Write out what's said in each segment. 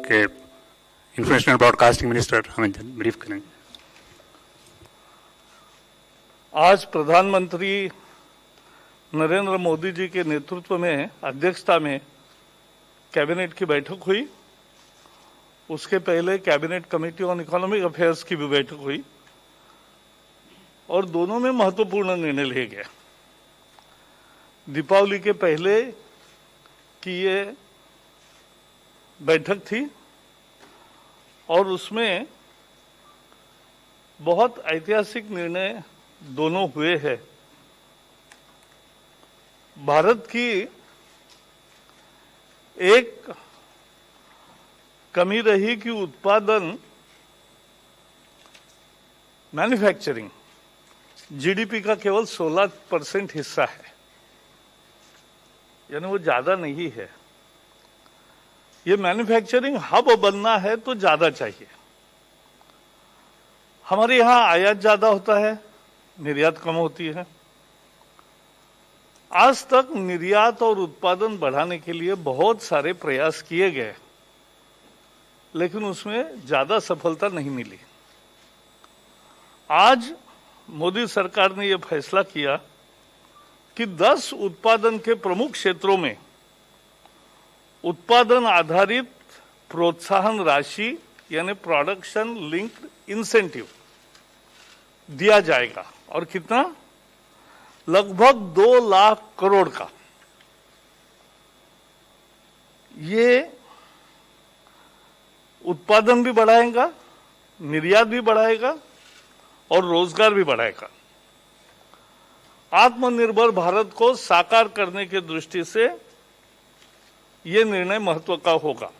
के information broadcasting minister हमें brief करेंगे। आज प्रधानमंत्री नरेंद्र मोदी जी के नेतृत्व में अध्यक्षता में कैबिनेट की बैठक हुई। उसके पहले cabinet committee on economic affairs की भी बैठक हुई और दोनों में महत्वपूर्ण निर्णय लिए गए। दीपावली के पहले की ये बैठक थी और उसमें बहुत ऐतिहासिक निर्णय दोनों हुए हैं। भारत की एक कमी रही कि उत्पादन मैन्युफैक्चरिंग जीडीपी का केवल 16% हिस्सा है, यानी वो ज्यादा नहीं है। ये मैन्युफैक्चरिंग हब बनना है तो ज्यादा चाहिए। हमारे यहां आयात ज्यादा होता है, निर्यात कम होती है। आज तक निर्यात और उत्पादन बढ़ाने के लिए बहुत सारे प्रयास किए गए, लेकिन उसमें ज्यादा सफलता नहीं मिली। आज मोदी सरकार ने यह फैसला किया कि 10 उत्पादन के प्रमुख क्षेत्रों में उत्पादन आधारित प्रोत्साहन राशि यानी प्रोडक्शन लिंक्ड इंसेंटिव दिया जाएगा। और कितना? लगभग 2 लाख करोड़ का। ये उत्पादन भी बढ़ाएगा, निर्यात भी बढ़ाएगा और रोजगार भी बढ़ाएगा। आत्मनिर्भर भारत को साकार करने की दृष्टि से यह निर्णय महत्व का होगा।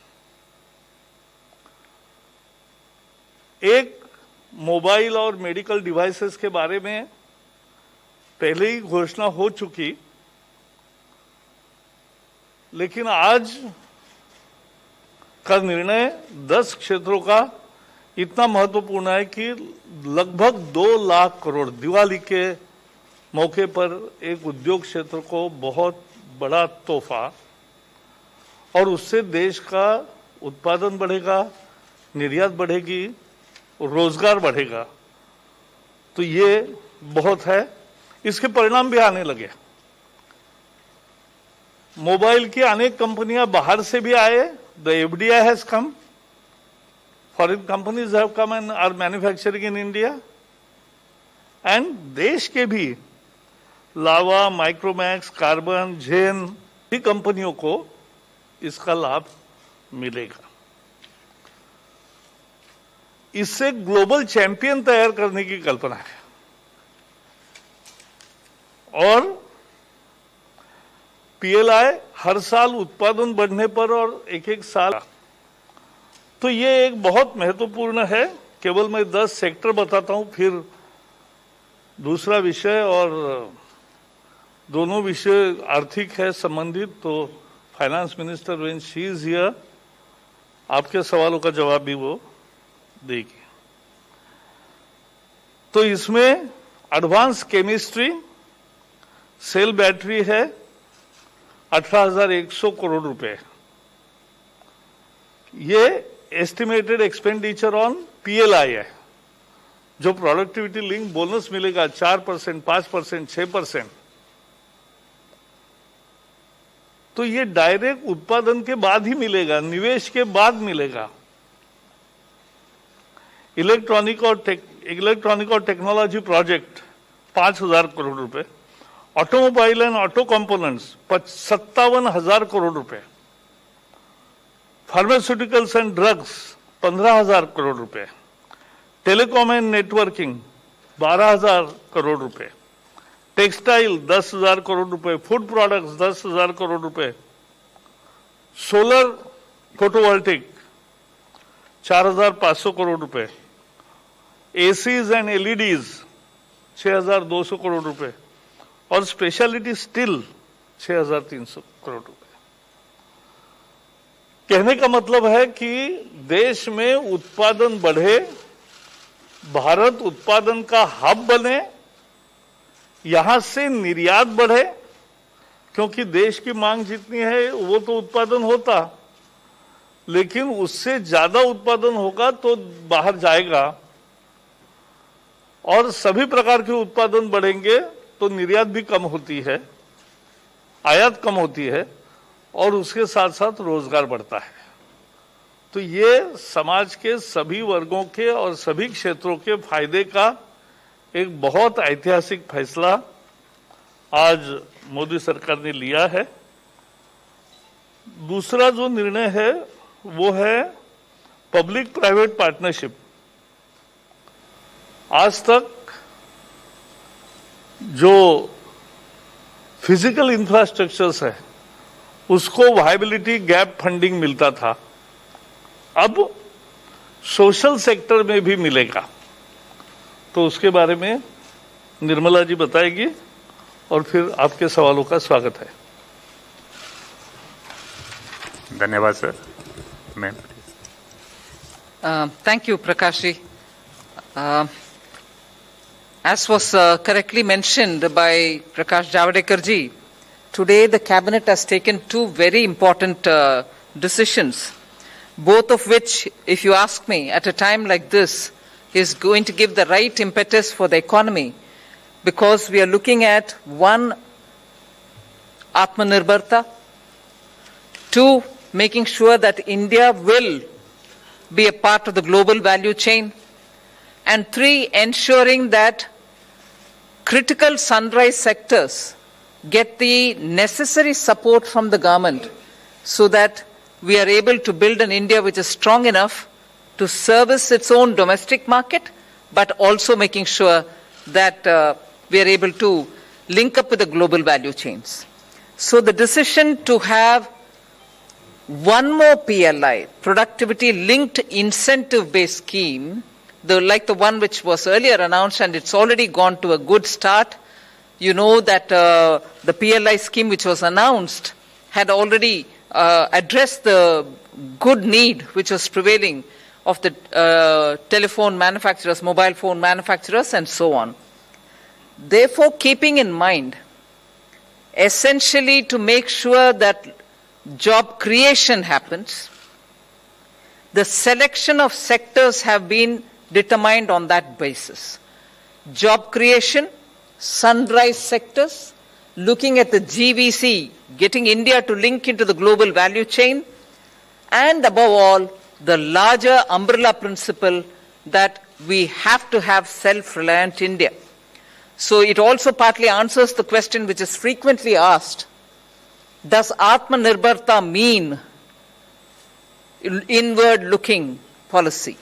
एक मोबाइल और मेडिकल डिवाइसेस के बारे में पहले ही घोषणा हो चुकी, लेकिन आज का निर्णय 10 क्षेत्रों का इतना महत्वपूर्ण है कि लगभग 2 लाख करोड़ दिवाली के मौके पर एक उद्योग क्षेत्र को बहुत बड़ा तोहफा, और उससे देश का उत्पादन बढ़ेगा, निर्यात बढ़ेगी, रोजगार बढ़ेगा। तो ये बहुत है। इसके परिणाम भी आने लगे। मोबाइल की अनेक कंपनियां बाहर से भी आए। The FDI has come, foreign companies have come and are manufacturing in India. And देश के भी लावा, माइक्रोमैक्स, कार्बन, जेन की कंपनियों को इसका लाभ मिलेगा। इससे ग्लोबल चैंपियन तैयार करने की कल्पना है। और पीएलआई हर साल उत्पादन बढ़ने पर और एक साल, तो ये एक बहुत महत्वपूर्ण है। केवल मैं 10 सेक्टर बताता हूं, फिर दूसरा विषय, और दोनों विषय आर्थिक है संबंधित। तो finance minister when she is here आपके सवालों का जवाब भी वो देगी। तो इसमें एडवांस केमिस्ट्री, सेल बैटरी है 18,100 करोड़ रुपए। ये एस्टिमेटेड एक्सपेंडिचर ऑन पीएलआई है। जो प्रोडक्टिविटी लिंक बोनस मिलेगा 4%, 5%, 6%, तो ये डायरेक्ट उत्पादन के बाद ही मिलेगा, निवेश के बाद मिलेगा। इलेक्ट्रॉनिक और टेक्नोलॉजी प्रोजेक्ट 5,000 करोड़ रुपए। Automobile and auto components 57,000 crore रुपए। फार्मास्यूटिकल्स एंड ड्रग्स 15,000 करोड़ रुपए। टेलीकॉम एंड नेटवर्किंग 12,000 करोड़ रुपए। टेक्सटाइल 10,000 करोड़ रुपए। फूड प्रोडक्ट्स 10,000 करोड़ रुपए। सोलर फोटोवोल्टिक 4,500 करोड़ रुपए। एसीज एंड एलईडीज 6,200 करोड़ रुपए। और स्पेशलिटी स्टील 6,300 करोड़ रुपए। कहने का मतलब है कि देश में उत्पादन बढ़े, भारत उत्पादन का हब बने, यहां से निर्यात बढ़े, क्योंकि देश की मांग जितनी है वो तो उत्पादन होता, लेकिन उससे ज्यादा उत्पादन होगा तो बाहर जाएगा, और सभी प्रकार के उत्पादन बढ़ेंगे तो निर्यात भी कम होती है, आयात कम होती है, और उसके साथ साथ रोजगार बढ़ता है। तो ये समाज के सभी वर्गों के और सभी क्षेत्रों के फायदे का एक बहुत ऐतिहासिक फैसला आज मोदी सरकार ने लिया है। दूसरा जो निर्णय है वो है पब्लिक प्राइवेट पार्टनरशिप। आज तक जो फिजिकल इंफ्रास्ट्रक्चर्स है उसको वायबिलिटी गैप फंडिंग मिलता था, अब सोशल सेक्टर में भी मिलेगा। तो उसके बारे में निर्मला जी बताएगी और फिर आपके सवालों का स्वागत है। धन्यवाद sir. Ma'am Thank you, Prakash ji. As was correctly mentioned by Prakash Javadekar ji, today the Cabinet has taken two very important decisions, both of which, if you ask me, at a time like this, is going to give the right impetus for the economy, because we are looking at one, Atmanirbharta, two, making sure that India will be a part of the global value chain, and three, ensuring that critical sunrise sectors get the necessary support from the government so that we are able to build an India which is strong enough to service its own domestic market, but also making sure that we are able to link up with the global value chains. So the decision to have one more PLI, productivity-linked incentive-based scheme, like the one which was earlier announced, and it's already gone to a good start. You know that the PLI scheme which was announced had already addressed the good need which was prevailing of the telephone manufacturers, mobile phone manufacturers, and so on. Therefore, keeping in mind, essentially to make sure that job creation happens, the selection of sectors have been determined on that basis. Job creation, sunrise sectors, looking at the GVC, getting India to link into the global value chain, and above all, the larger umbrella principle that we have to have self-reliant India. So it also partly answers the question which is frequently asked: does Atmanirbharta mean inward-looking policy?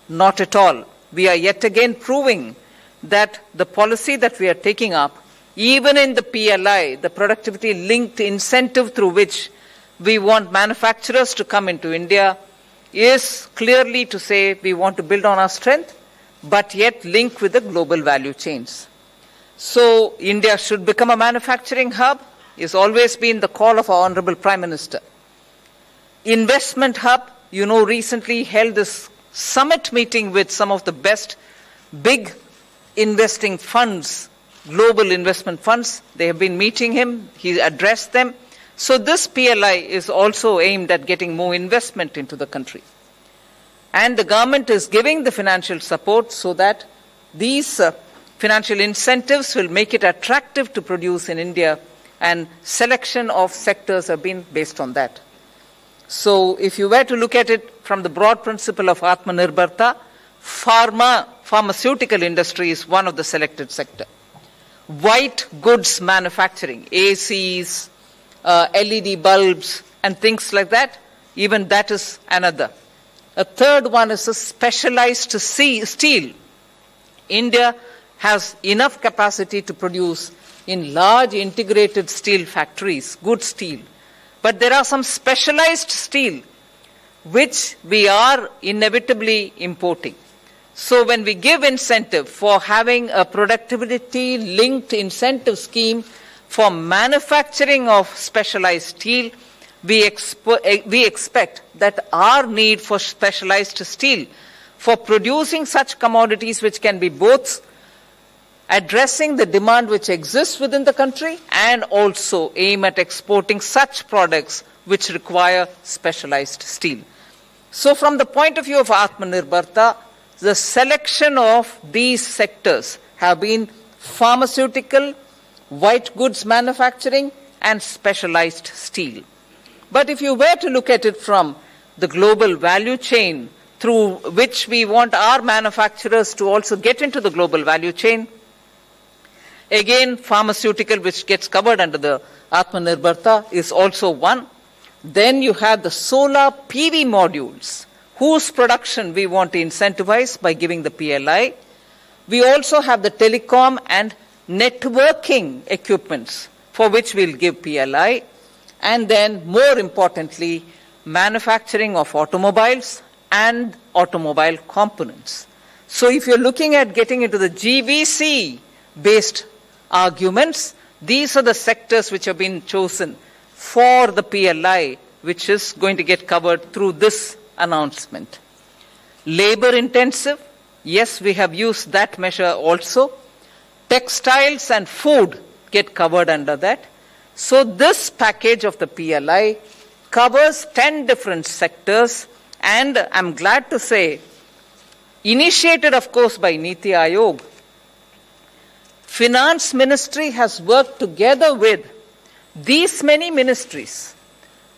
Not at all. We are yet again proving that the policy that we are taking up, even in the PLI, the productivity-linked incentive through which we want manufacturers to come into India, is clearly to say we want to build on our strength, but yet link with the global value chains. So India should become a manufacturing hub, has always been the call of our Honorable Prime Minister. Investment hub, you know, recently held this summit meeting with some of the best big investing funds, global investment funds. They have been meeting him, he addressed them. So this PLI is also aimed at getting more investment into the country. And the government is giving the financial support so that these financial incentives will make it attractive to produce in India, and selection of sectors have been based on that. So if you were to look at it from the broad principle of Atmanirbharta, pharmaceutical industry is one of the selected sector. White goods manufacturing, ACs, LED bulbs and things like that, even that is another. A third one is a specialized steel. India has enough capacity to produce in large integrated steel factories, good steel. But there are some specialized steel which we are inevitably importing. So when we give incentive for having a productivity-linked incentive scheme for manufacturing of specialized steel, we expect that our need for specialized steel for producing such commodities which can be both addressing the demand which exists within the country and also aim at exporting such products which require specialized steel. So from the point of view of Atmanirbharta, the selection of these sectors have been pharmaceutical, white goods manufacturing, and specialized steel. But if you were to look at it from the global value chain through which we want our manufacturers to also get into the global value chain, again, pharmaceutical, which gets covered under the Atmanirbharta, is also one. Then you have the solar PV modules, whose production we want to incentivize by giving the PLI. We also have the telecom and networking equipments, for which we'll give PLI. And then, more importantly, manufacturing of automobiles and automobile components. So if you're looking at getting into the GVC-based arguments, these are the sectors which have been chosen for the PLI, which is going to get covered through this announcement. Labor intensive, yes, we have used that measure also. Textiles and food get covered under that. So this package of the PLI covers 10 different sectors, and I'm glad to say, initiated of course by Niti Aayog, Finance Ministry has worked together with these many ministries,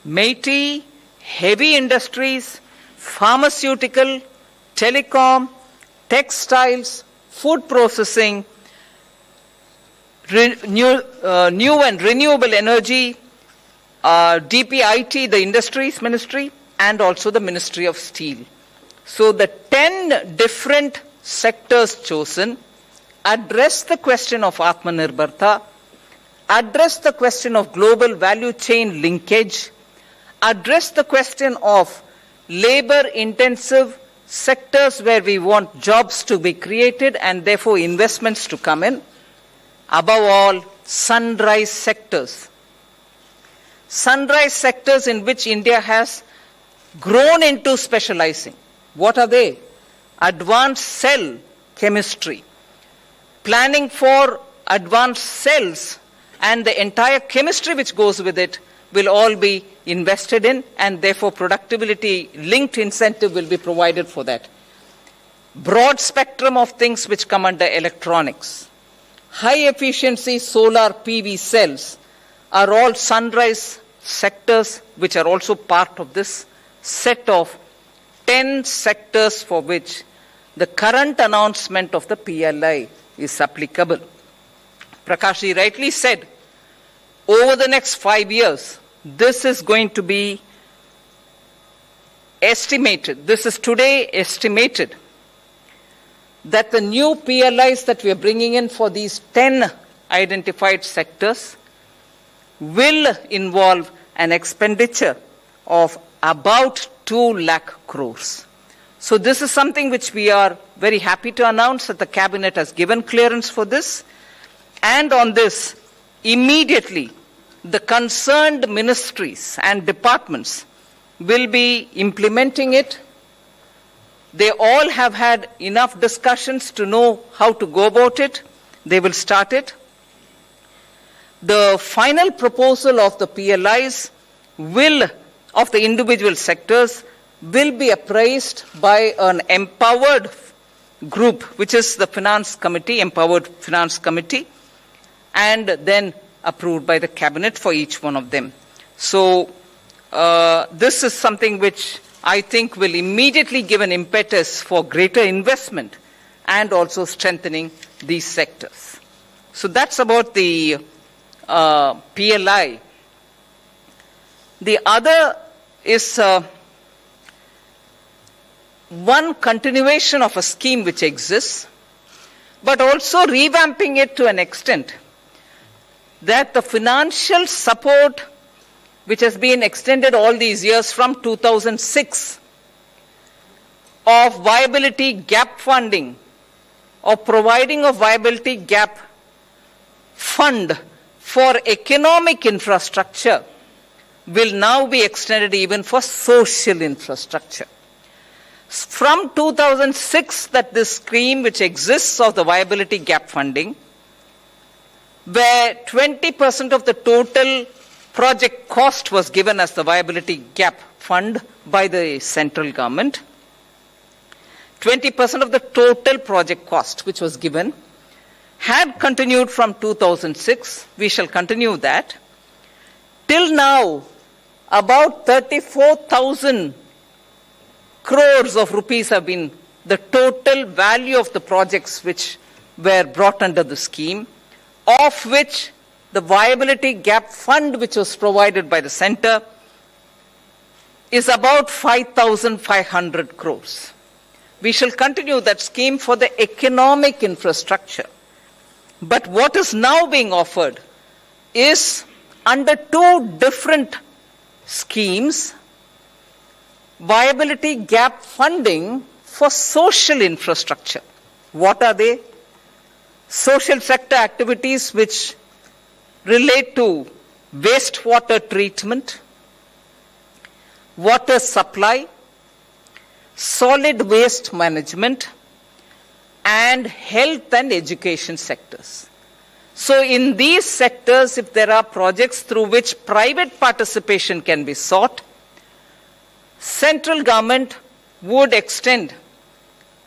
MeitY, heavy industries, pharmaceutical, telecom, textiles, food processing, new and renewable energy, DPIT, the Industries Ministry, and also the Ministry of Steel. So the 10 different sectors chosen address the question of Atmanirbharta, address the question of global value chain linkage, address the question of labor-intensive sectors where we want jobs to be created and therefore investments to come in. Above all, sunrise sectors. Sunrise sectors in which India has grown into specializing. What are they? Advanced cell chemistry, planning for advanced cells, and the entire chemistry which goes with it will all be invested in, and therefore productivity linked incentive will be provided for that. Broad spectrum of things which come under electronics. High efficiency solar PV cells are all sunrise sectors which are also part of this set of 10 sectors for which the current announcement of the PLI is applicable. Prakashji rightly said, over the next 5 years, this is going to be estimated, this is today estimated, that the new PLIs that we are bringing in for these 10 identified sectors will involve an expenditure of about 2 lakh crores. So this is something which we are very happy to announce that the Cabinet has given clearance for this. And on this, immediately, the concerned ministries and departments will be implementing it. They all have had enough discussions to know how to go about it. They will start it. The final proposal of the PLIs of the individual sectors will be appraised by an empowered group, which is the Finance Committee, Empowered Finance Committee, and then approved by the Cabinet for each one of them. So this is something which I think will immediately give an impetus for greater investment and also strengthening these sectors. So that's about the PLI. The other is one continuation of a scheme which exists, but also revamping it to an extent that the financial support which has been extended all these years from 2006 of viability gap funding, or providing a viability gap fund for economic infrastructure, will now be extended even for social infrastructure. From 2006, that this scheme which exists of the viability gap funding, where 20% of the total project cost was given as the viability gap fund by the central government. 20% of the total project cost which was given had continued from 2006. We shall continue that. Till now, about 34,000 crores of rupees have been the total value of the projects which were brought under the scheme, of which the viability gap fund which was provided by the center is about 5,500 crores. We shall continue that scheme for the economic infrastructure. But what is now being offered is under two different schemes, viability gap funding for social infrastructure. What are they? Social sector activities which relate to wastewater treatment, water supply, solid waste management, and health and education sectors. So in these sectors, if there are projects through which private participation can be sought, central government would extend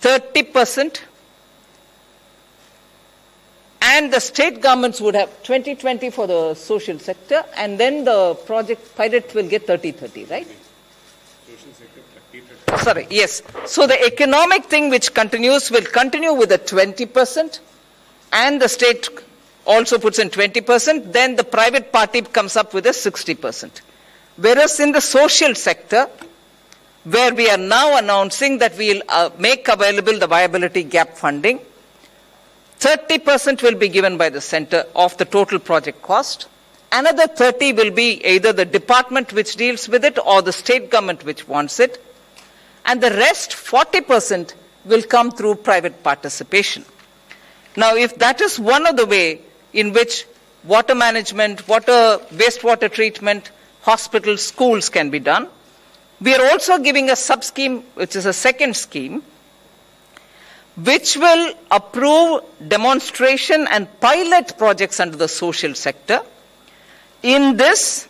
30%, and the state governments would have 20-20 for the social sector, and then the project pilot will get 30-30, right? Sorry, yes. So the economic thing which continues will continue with a 20%, and the state also puts in 20%, then the private party comes up with a 60%. Whereas in the social sector, where we are now announcing that we will make available the viability gap funding, 30% will be given by the center of the total project cost. Another 30 will be either the department which deals with it or the state government which wants it. And the rest, 40%, will come through private participation. Now, if that is one of the way in which water management, wastewater treatment, hospitals, schools can be done, we are also giving a sub-scheme, which is a second scheme, which will approve demonstration and pilot projects under the social sector. In this,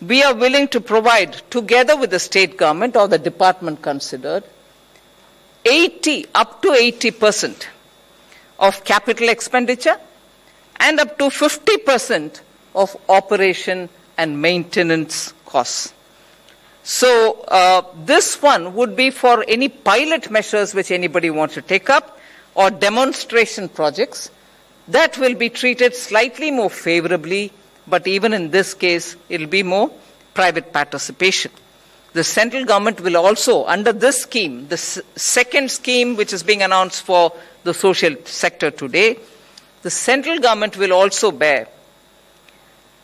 we are willing to provide, together with the state government or the department considered, up to 80% of capital expenditure and up to 50% of operation and maintenance costs. So this one would be for any pilot measures which anybody wants to take up or demonstration projects. That will be treated slightly more favorably, but even in this case, it will be more private participation. The central government will also, under this scheme, the second scheme which is being announced for the social sector today, the central government will also bear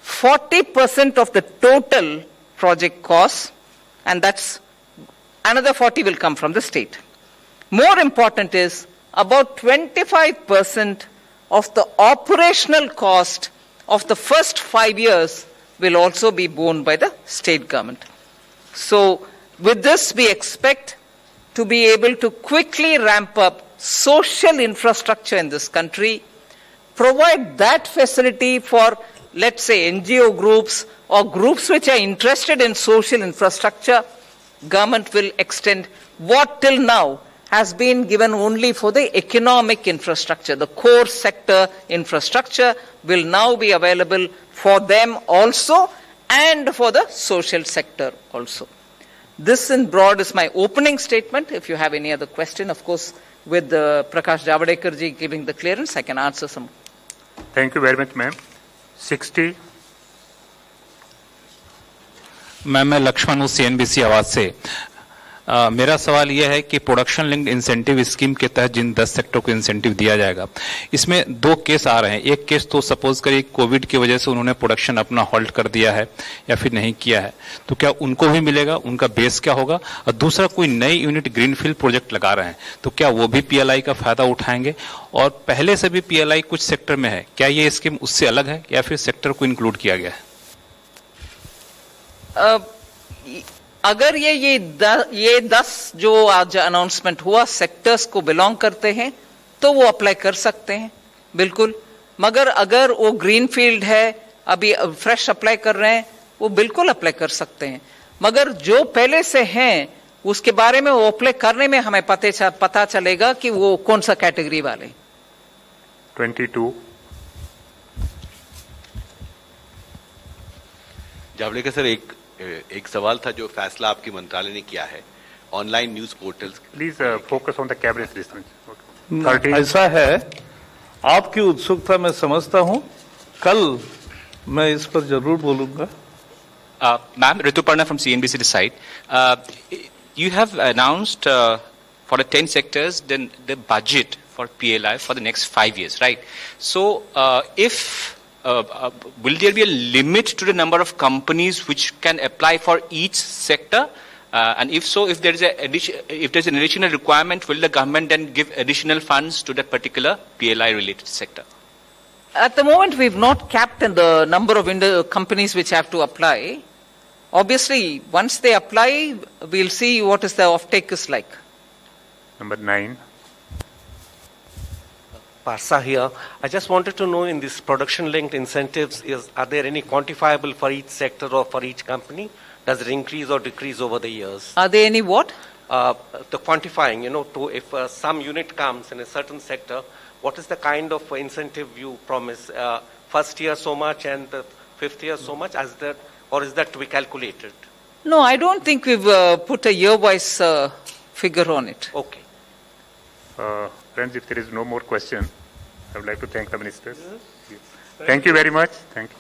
40% of the total project costs, and that's another 40 will come from the state. More important is about 25% of the operational cost of the first 5 years will also be borne by the state government. So with this, we expect to be able to quickly ramp up social infrastructure in this country, provide that facility for, let's say, NGO groups or groups which are interested in social infrastructure. Government will extend what till now has been given only for the economic infrastructure. The core sector infrastructure will now be available for them also and for the social sector also. This in broad is my opening statement. If you have any other question, of course, with Prakash Javadekar ji giving the clearance, I can answer some. Thank you very much, ma'am. 60. मैं लक्ष्मण हूँ CNBC आवाज से। मेरा सवाल यह है कि production linked incentive scheme के तहत जिन 10 सेक्टर को इंसेंटिव दिया जाएगा, इसमें दो केस आ रहे हैं। एक केस तो सपोज करिए कोविड की वजह से उन्होंने प्रोडक्शन अपना होल्ड कर दिया है या फिर नहीं किया है, तो क्या उनको भी मिलेगा, उनका बेस क्या होगा? और दूसरा, कोई नई यूनिट ग्रीनफील्ड प्रोजेक्ट लगा रहे हैं, तो क्या वो भी PLI का फायदा उठाएंगे? और पहले से भी PLI कुछ सेक्टर में है, क्या ये स्कीम उससे अलग है या फिर सेक्टर को इंक्लूड किया गया है? अगर ये 10 जो आज अनाउंसमेंट हुआ सेक्टर्स को बिलोंग करते हैं तो वो अप्लाई कर सकते हैं, बिल्कुल। मगर अगर वो ग्रीन फील्ड है, अभी फ्रेश अप्लाई कर रहे हैं, वो बिल्कुल अप्लाई कर सकते हैं। मगर जो पहले से हैं उसके बारे में वो अप्लाई करने में हमें पता चलेगा कि वो कौन सा कैटेगरी वाले। 22. जावड़ेकर सर, एक सवाल था जो फैसला आपके मंत्रालय ने किया है online news portals. Please focus on the cabinet list. ऐसा है, आपकी उत्सुकता मैं समझता हूं, कल मैं इस पर जरूर बोलूंगा। Ma'am, Rituparna from CNBC this side. You have announced for the 10 sectors then the budget for PLI for the next 5 years, right? So, will there be a limit to the number of companies which can apply for each sector? And if so, if there is an additional requirement, will the government then give additional funds to that particular PLI-related sector? At the moment, we've not capped the number of companies which have to apply. Obviously, once they apply, we'll see what is the offtake is like. Number 9. Parsa here. I just wanted to know, in this production-linked incentives, are there any quantifiable for each sector or for each company? Does it increase or decrease over the years? Are there any what? The quantifying, if some unit comes in a certain sector, what is the kind of incentive you promise? First year so much and the fifth year so much, or is that to be calculated? No, I don't think we've put a year-wise figure on it. Okay. Friends, if there is no more question, I would like to thank the ministers. Thank you very much. Thank you.